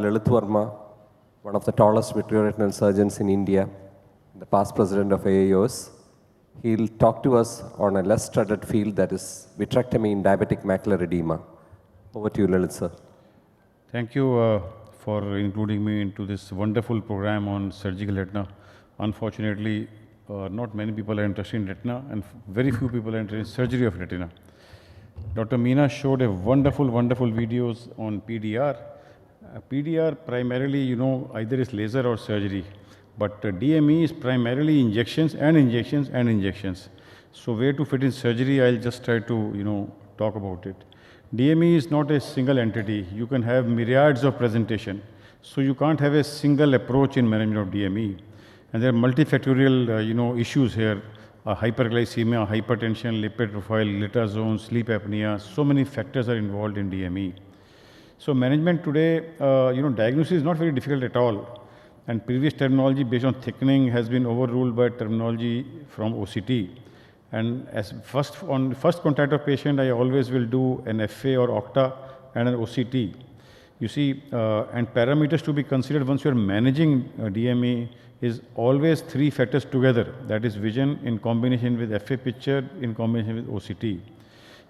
Lalit Verma, one of the tallest vitreoretinal surgeons in India, the past president of AAOS. He'll talk to us on a less studied field, that is vitrectomy in diabetic macular edema. Over to you, Lalit sir. Thank you for including me into this wonderful program on surgical retina. Unfortunately, not many people are interested in retina, and very few people are interested in surgery of retina. Dr. Meena showed a wonderful videos on PDR. PDR primarily, either is laser or surgery, but DME is primarily injections and injections and injections. So where to fit in surgery, I'll just try to, talk about it. DME is not a single entity. You can have myriads of presentation. So you can't have a single approach in management of DME. And there are multifactorial, issues here. Hyperglycemia, hypertension, lipid profile, litazone, sleep apnea. So many factors are involved in DME. So management today, diagnosis is not very difficult at all. And previous terminology based on thickening has been overruled by terminology from OCT. And as first contact of patient, I always will do an FA or OCTA and an OCT. You see, and parameters to be considered once you are managing DME is always three factors together. That is vision in combination with FA picture in combination with OCT.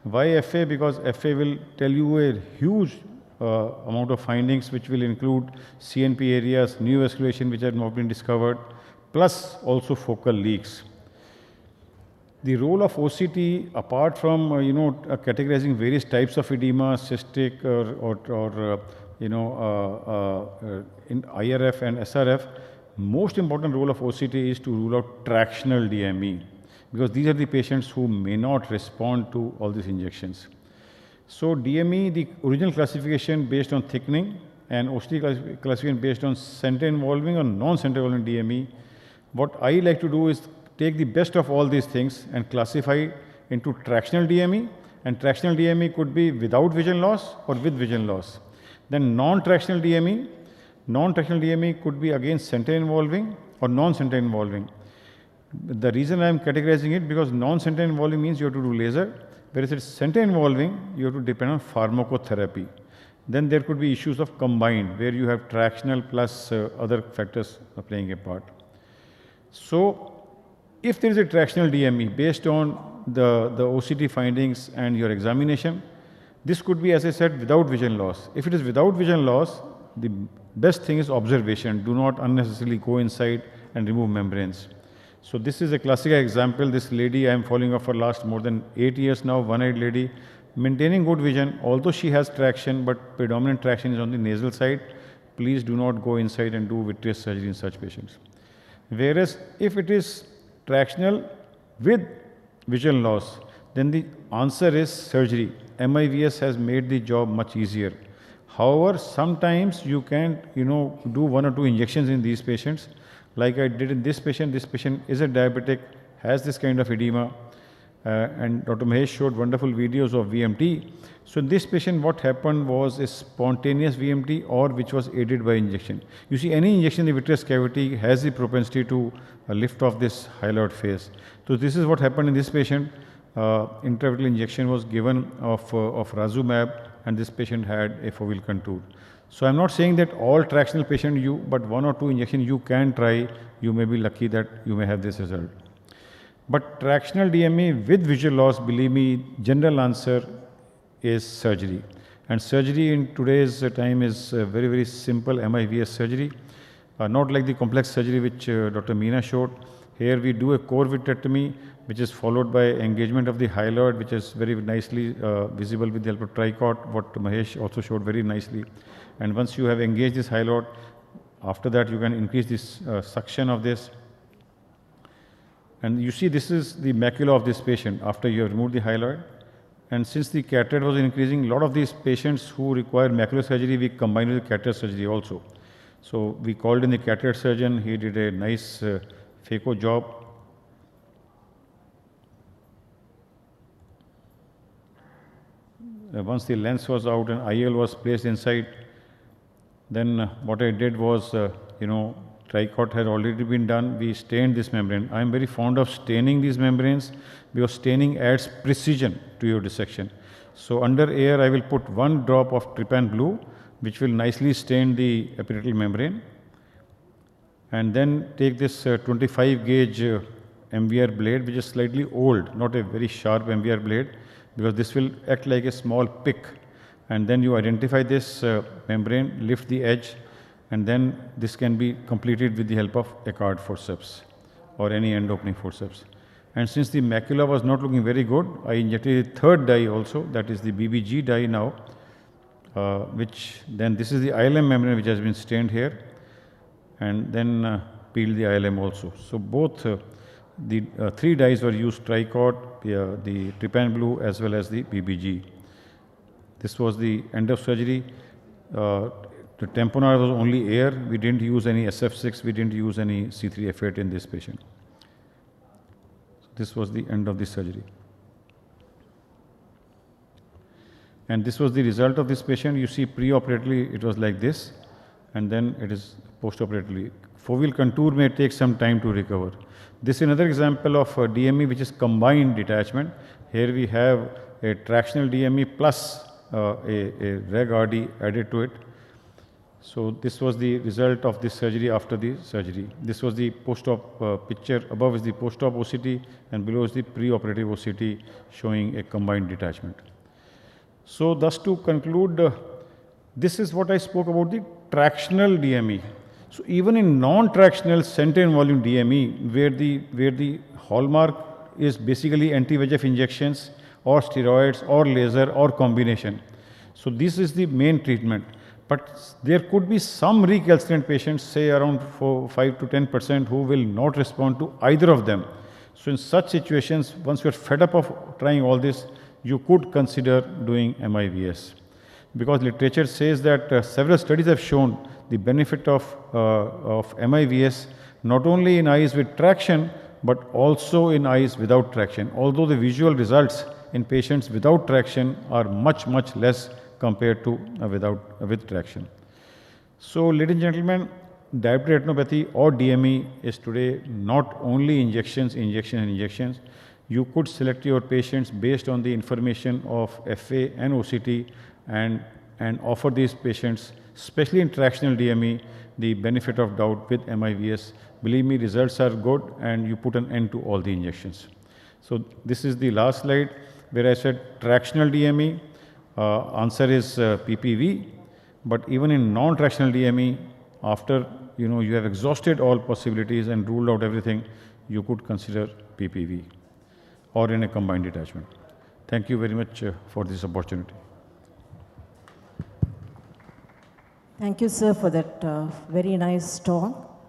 Why FA? Because FA will tell you a huge amount of findings which will include CNP areas, neovascularization which have not been discovered, plus also focal leaks. The role of OCT, apart from categorizing various types of edema, cystic or in IRF and SRF, most important role of OCT is to rule out tractional DME, because these are the patients who may not respond to all these injections. So DME, the original classification based on thickening, and OCT classification based on center involving or non-center involving DME. What I like to do is take the best of all these things and classify into tractional DME, and tractional DME could be without vision loss or with vision loss. Then non-tractional DME could be again center involving or non-center involving. The reason I am categorizing it, because non-center involving means you have to do laser, whereas it's center involving, you have to depend on pharmacotherapy. Then there could be issues of combined, where you have tractional plus other factors playing a part. So if there is a tractional DME based on the OCT findings and your examination, this could be, as I said, without vision loss. If it is without vision loss, the best thing is observation. Do not unnecessarily go inside and remove membranes. So this is a classic example. This lady I am following up for last more than 8 years now, one-eyed lady, maintaining good vision, although she has traction, but predominant traction is on the nasal side. Please do not go inside and do vitreous surgery in such patients. Whereas if it is tractional with vision loss, then the answer is surgery. MIVS has made the job much easier. However, sometimes you can, do 1 or 2 injections in these patients, like I did in this patient. This patient is a diabetic, has this kind of edema, and Dr. Mahesh showed wonderful videos of VMT. So in this patient, what happened was a spontaneous VMT, or which was aided by injection. You see, any injection in the vitreous cavity has the propensity to lift off this hyaloid phase. So this is what happened in this patient. Intravitreal injection was given of Razumab, and this patient had a foveal contour. So I'm not saying that all tractional patient but 1 or 2 injections you can try. You may be lucky that you may have this result. But tractional DME with visual loss, believe me, general answer is surgery. And surgery in today's time is very, very simple MIVS surgery. Not like the complex surgery which Dr. Meena showed. Here we do a core vitrectomy, which is followed by engagement of the hyaloid, which is very nicely visible with the help of tricot, what Mahesh also showed very nicely. And once you have engaged this hyaloid, after that you can increase this suction of this. And you see, this is the macula of this patient after you have removed the hyaloid. And since the cataract was increasing, a lot of these patients who require macular surgery, we combine with the cataract surgery also. So we called in the cataract surgeon. He did a nice phaco job. Once the lens was out and IL was placed inside, then what I did was, tricot had already been done. We stained this membrane. I am very fond of staining these membranes because staining adds precision to your dissection. So under air, I will put 1 drop of trypan blue which will nicely stain the epiretinal membrane. And then take this 25 gauge MVR blade, which is slightly old, not a very sharp MVR blade, because this will act like a small pick. And then you identify this membrane, lift the edge, and then this can be completed with the help of Eckhart forceps or any end opening forceps. And since the macula was not looking very good, I injected a third dye also, that is the BBG dye now, which then this is the ILM membrane which has been stained here, and then peeled the ILM also. So both the three dyes were used, Tricot, the Trypan Blue as well as the BBG. This was the end of surgery. The tamponade was only air. We didn't use any SF6, we didn't use any C3F8 in this patient. So this was the end of the surgery. And this was the result of this patient. You see pre-operatively it was like this, and then it is post-operatively. Foveal contour may take some time to recover. This is another example of DME which is combined detachment. Here we have a tractional DME plus a reg RD added to it. So this was the result of this surgery after the surgery. This was the post-op picture. Above is the post-op OCT and below is the pre-operative OCT showing a combined detachment. So thus to conclude, this is what I spoke about the tractional DME. So even in non-tractional center volume DME, where the hallmark is basically anti-VEGF injections or steroids or laser or combination. So this is the main treatment. But there could be some recalcitrant patients, say around 5 to 10%, who will not respond to either of them. So in such situations, once you are fed up of trying all this, you could consider doing MIVS. Because literature says that several studies have shown the benefit of MIVS not only in eyes with traction, but also in eyes without traction. Although the visual results in patients without traction are much, much less compared to with traction. So, ladies and gentlemen, diabetic retinopathy or DME is today not only injections. You could select your patients based on the information of FA and OCT and offer these patients, especially in tractional DME, the benefit of doubt with MIVS. Believe me, results are good and you put an end to all the injections. So this is the last slide where I said tractional DME, answer is PPV, but even in non-tractional DME, after you have exhausted all possibilities and ruled out everything, you could consider PPV or in a combined detachment. Thank you very much for this opportunity. Thank you, sir, for that very nice talk.